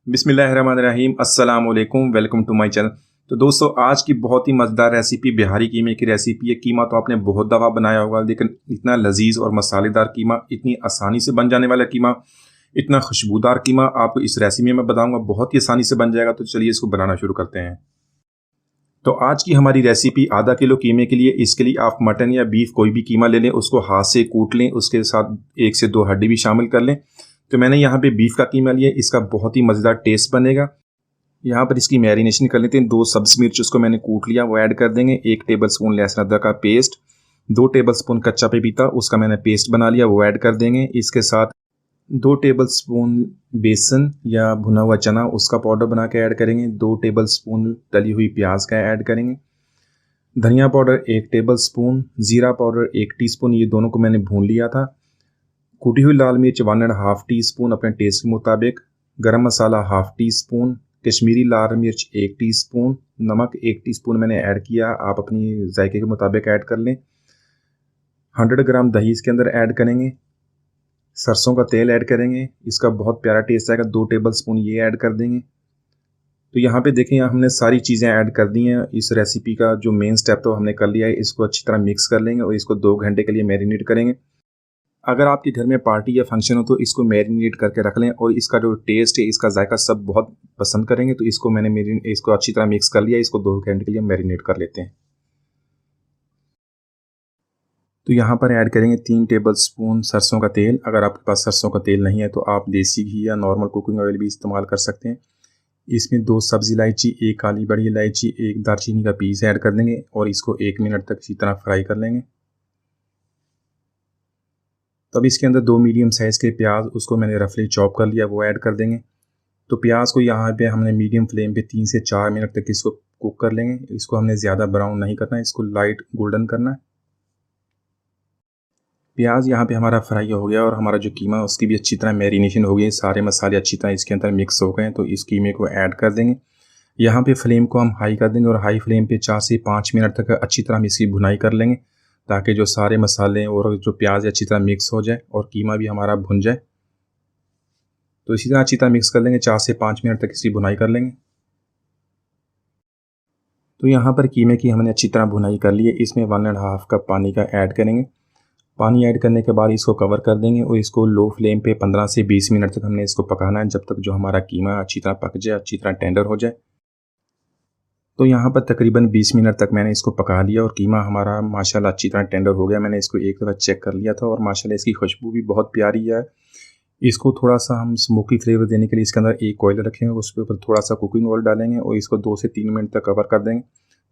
बिस्मिल्लाहिर्रहमानिर्रहीम अस्सलाम वालेकुम वेलकम टू माय चैनल। तो दोस्तों, आज की बहुत ही मज़ेदार रेसिपी बिहारी कीमे की रेसिपी है। कीमा तो आपने बहुत दफ़ा बनाया होगा, लेकिन इतना लजीज और मसालेदार कीमा, इतनी आसानी से बन जाने वाला कीमा, इतना खुशबूदार कीमा आपको इस रेसिपी में मैं बताऊंगा, बहुत ही आसानी से बन जाएगा। तो चलिए इसको बनाना शुरू करते हैं। तो आज की हमारी रेसिपी आधा किलो कीमे के लिए। इसके लिए आप मटन या बीफ कोई भी कीमा ले लें, उसको हाथ से कूट लें, उसके साथ 1 से 2 हड्डी भी शामिल कर लें। तो मैंने यहाँ पे बीफ का कीमा लिया, इसका बहुत ही मज़ेदार टेस्ट बनेगा। यहाँ पर इसकी मैरिनेशन कर लेते हैं। 2 सब्ज़ मिर्च उसको मैंने कूट लिया, वो ऐड कर देंगे। 1 टेबलस्पून लहसुन अदरक का पेस्ट, 2 टेबलस्पून कच्चा पपीता, उसका मैंने पेस्ट बना लिया, वो ऐड कर देंगे। इसके साथ 2 टेबलस्पून बेसन या भुना हुआ चना, उसका पाउडर बना के ऐड करेंगे। 2 टेबलस्पून तली हुई प्याज का ऐड करेंगे। धनिया पाउडर 1 टेबलस्पून, ज़ीरा पाउडर 1 टीस्पून, ये दोनों को मैंने भून लिया था। कुटी हुई लाल मिर्च 1.5 टीस्पून अपने टेस्ट के मुताबिक, गरम मसाला ½ टीस्पून, कश्मीरी लाल मिर्च 1 टीस्पून, नमक 1 टीस्पून मैंने ऐड किया, आप अपनी जायके के मुताबिक ऐड कर लें। 100 ग्राम दही इसके अंदर ऐड करेंगे। सरसों का तेल ऐड करेंगे, इसका बहुत प्यारा टेस्ट आएगा। 2 टेबलस्पून ये ऐड कर देंगे। तो यहाँ पे देखें, हमने सारी चीज़ें ऐड कर दी हैं। इस रेसिपी का जो मेन स्टेप तो हमने कर लिया है। इसको अच्छी तरह मिक्स कर लेंगे और इसको 2 घंटे के लिए मैरिनेट करेंगे। अगर आपके घर में पार्टी या फंक्शन हो तो इसको मैरिनेट करके रख लें, और इसका जो टेस्ट है, इसका जायका सब बहुत पसंद करेंगे। तो इसको मैंने इसको अच्छी तरह मिक्स कर लिया, इसको 2 घंटे के लिए मैरिनेट कर लेते हैं। तो यहाँ पर ऐड करेंगे 3 टेबलस्पून सरसों का तेल। अगर आपके पास सरसों का तेल नहीं है तो आप देसी घी या नॉर्मल कुकिंग ऑयल भी इस्तेमाल कर सकते हैं। इसमें 2 सब्ज़ इलायची, 1 काली बड़ी इलायची, 1 दालचीनी का पीस ऐड कर देंगे और इसको 1 मिनट तक इसी तरह फ्राई कर लेंगे। तब इसके अंदर 2 मीडियम साइज़ के प्याज, उसको मैंने रफली चॉप कर लिया, वो ऐड कर देंगे। तो प्याज को यहाँ पे हमने मीडियम फ्लेम पे 3 से 4 मिनट तक इसको कुक कर लेंगे। इसको हमने ज़्यादा ब्राउन नहीं करना है, इसको लाइट गोल्डन करना है। प्याज यहाँ पे हमारा फ्राई हो गया और हमारा जो कीमा है उसकी भी अच्छी तरह मैरिनेशन हो गई। सारे मसाले अच्छी तरह इसके अंदर मिक्स हो गए। तो इस कीमे को ऐड कर देंगे। यहाँ पे फ्लेम को हम हाई कर देंगे और हाई फ्लेम पे 4 से 5 मिनट तक अच्छी तरह हम इसकी भुनाई कर लेंगे, ताकि जो सारे मसाले और जो प्याज अच्छी तरह मिक्स हो जाए और कीमा भी हमारा भुन जाए। तो इसी तरह अच्छी तरह मिक्स कर लेंगे, 4 से 5 मिनट तक इसकी भुनाई कर लेंगे। तो यहाँ पर कीमे की हमने अच्छी तरह भुनाई कर ली है। इसमें 1.5 कप पानी का ऐड करेंगे। पानी ऐड करने के बाद इसको कवर कर देंगे और इसको लो फ्लेम पे 15 से 20 मिनट तक हमने इसको पकाना है, जब तक जो हमारा कीमा अच्छी तरह पक जाए, अच्छी तरह टेंडर हो जाए। तो यहाँ पर तकरीबन 20 मिनट तक मैंने इसको पका लिया और कीमा हमारा माशाल्लाह अच्छी तरह टेंडर हो गया। मैंने इसको एक दफ़ा चेक कर लिया था और माशाल्लाह इसकी खुशबू भी बहुत प्यारी है। इसको थोड़ा सा हम स्मोकी फ्लेवर देने के लिए इसके अंदर एक ऑयल रखेंगे, उसके ऊपर थोड़ा सा कुकिंग ऑयल डालेंगे और इसको 2 से 3 मिनट तक कवर कर देंगे,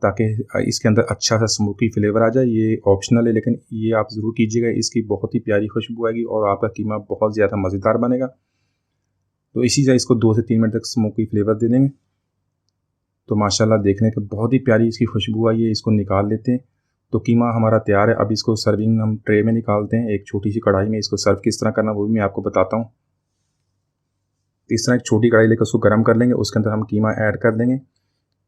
ताकि इसके अंदर अच्छा सा स्मोकी फ्लेवर आ जाए। ये ऑप्शनल है, लेकिन ये आप ज़रूर कीजिएगा। इसकी बहुत ही प्यारी खुशबू आएगी और आपका कीमा बहुत ज़्यादा मज़ेदार बनेगा। तो इसी तरह इसको 2 से 3 मिनट तक स्मोकी फ्लेवर दे देंगे। तो माशाल्लाह देखने के बहुत ही प्यारी इसकी खुशबू आई है। इसको निकाल लेते हैं। तो कीमा हमारा तैयार है। अब इसको सर्विंग हम ट्रे में निकालते हैं। एक छोटी सी कढ़ाई में इसको सर्व किस तरह करना वो भी मैं आपको बताता हूँ। इस तरह एक छोटी कढ़ाई लेकर उसको गर्म कर लेंगे, उसके अंदर हम कीमा ऐड कर देंगे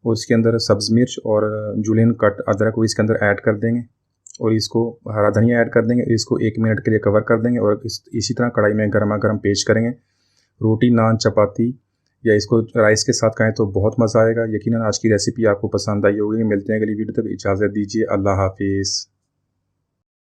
और उसके अंदर सब्ज़ मिर्च और जूलियन कट अदरक को इसके अंदर ऐड कर देंगे और इसको हरा धनिया ऐड कर देंगे। इसको 1 मिनट के लिए कवर कर देंगे और इसी तरह कढ़ाई में गर्मा गर्म पेश करेंगे। रोटी, नान, चपाती या इसको राइस के साथ खाएं तो बहुत मज़ा आएगा। यकीनन आज की रेसिपी आपको पसंद आई होगी। मिलते हैं अगली वीडियो तक, इजाज़त दीजिए। अल्लाह हाफिज़।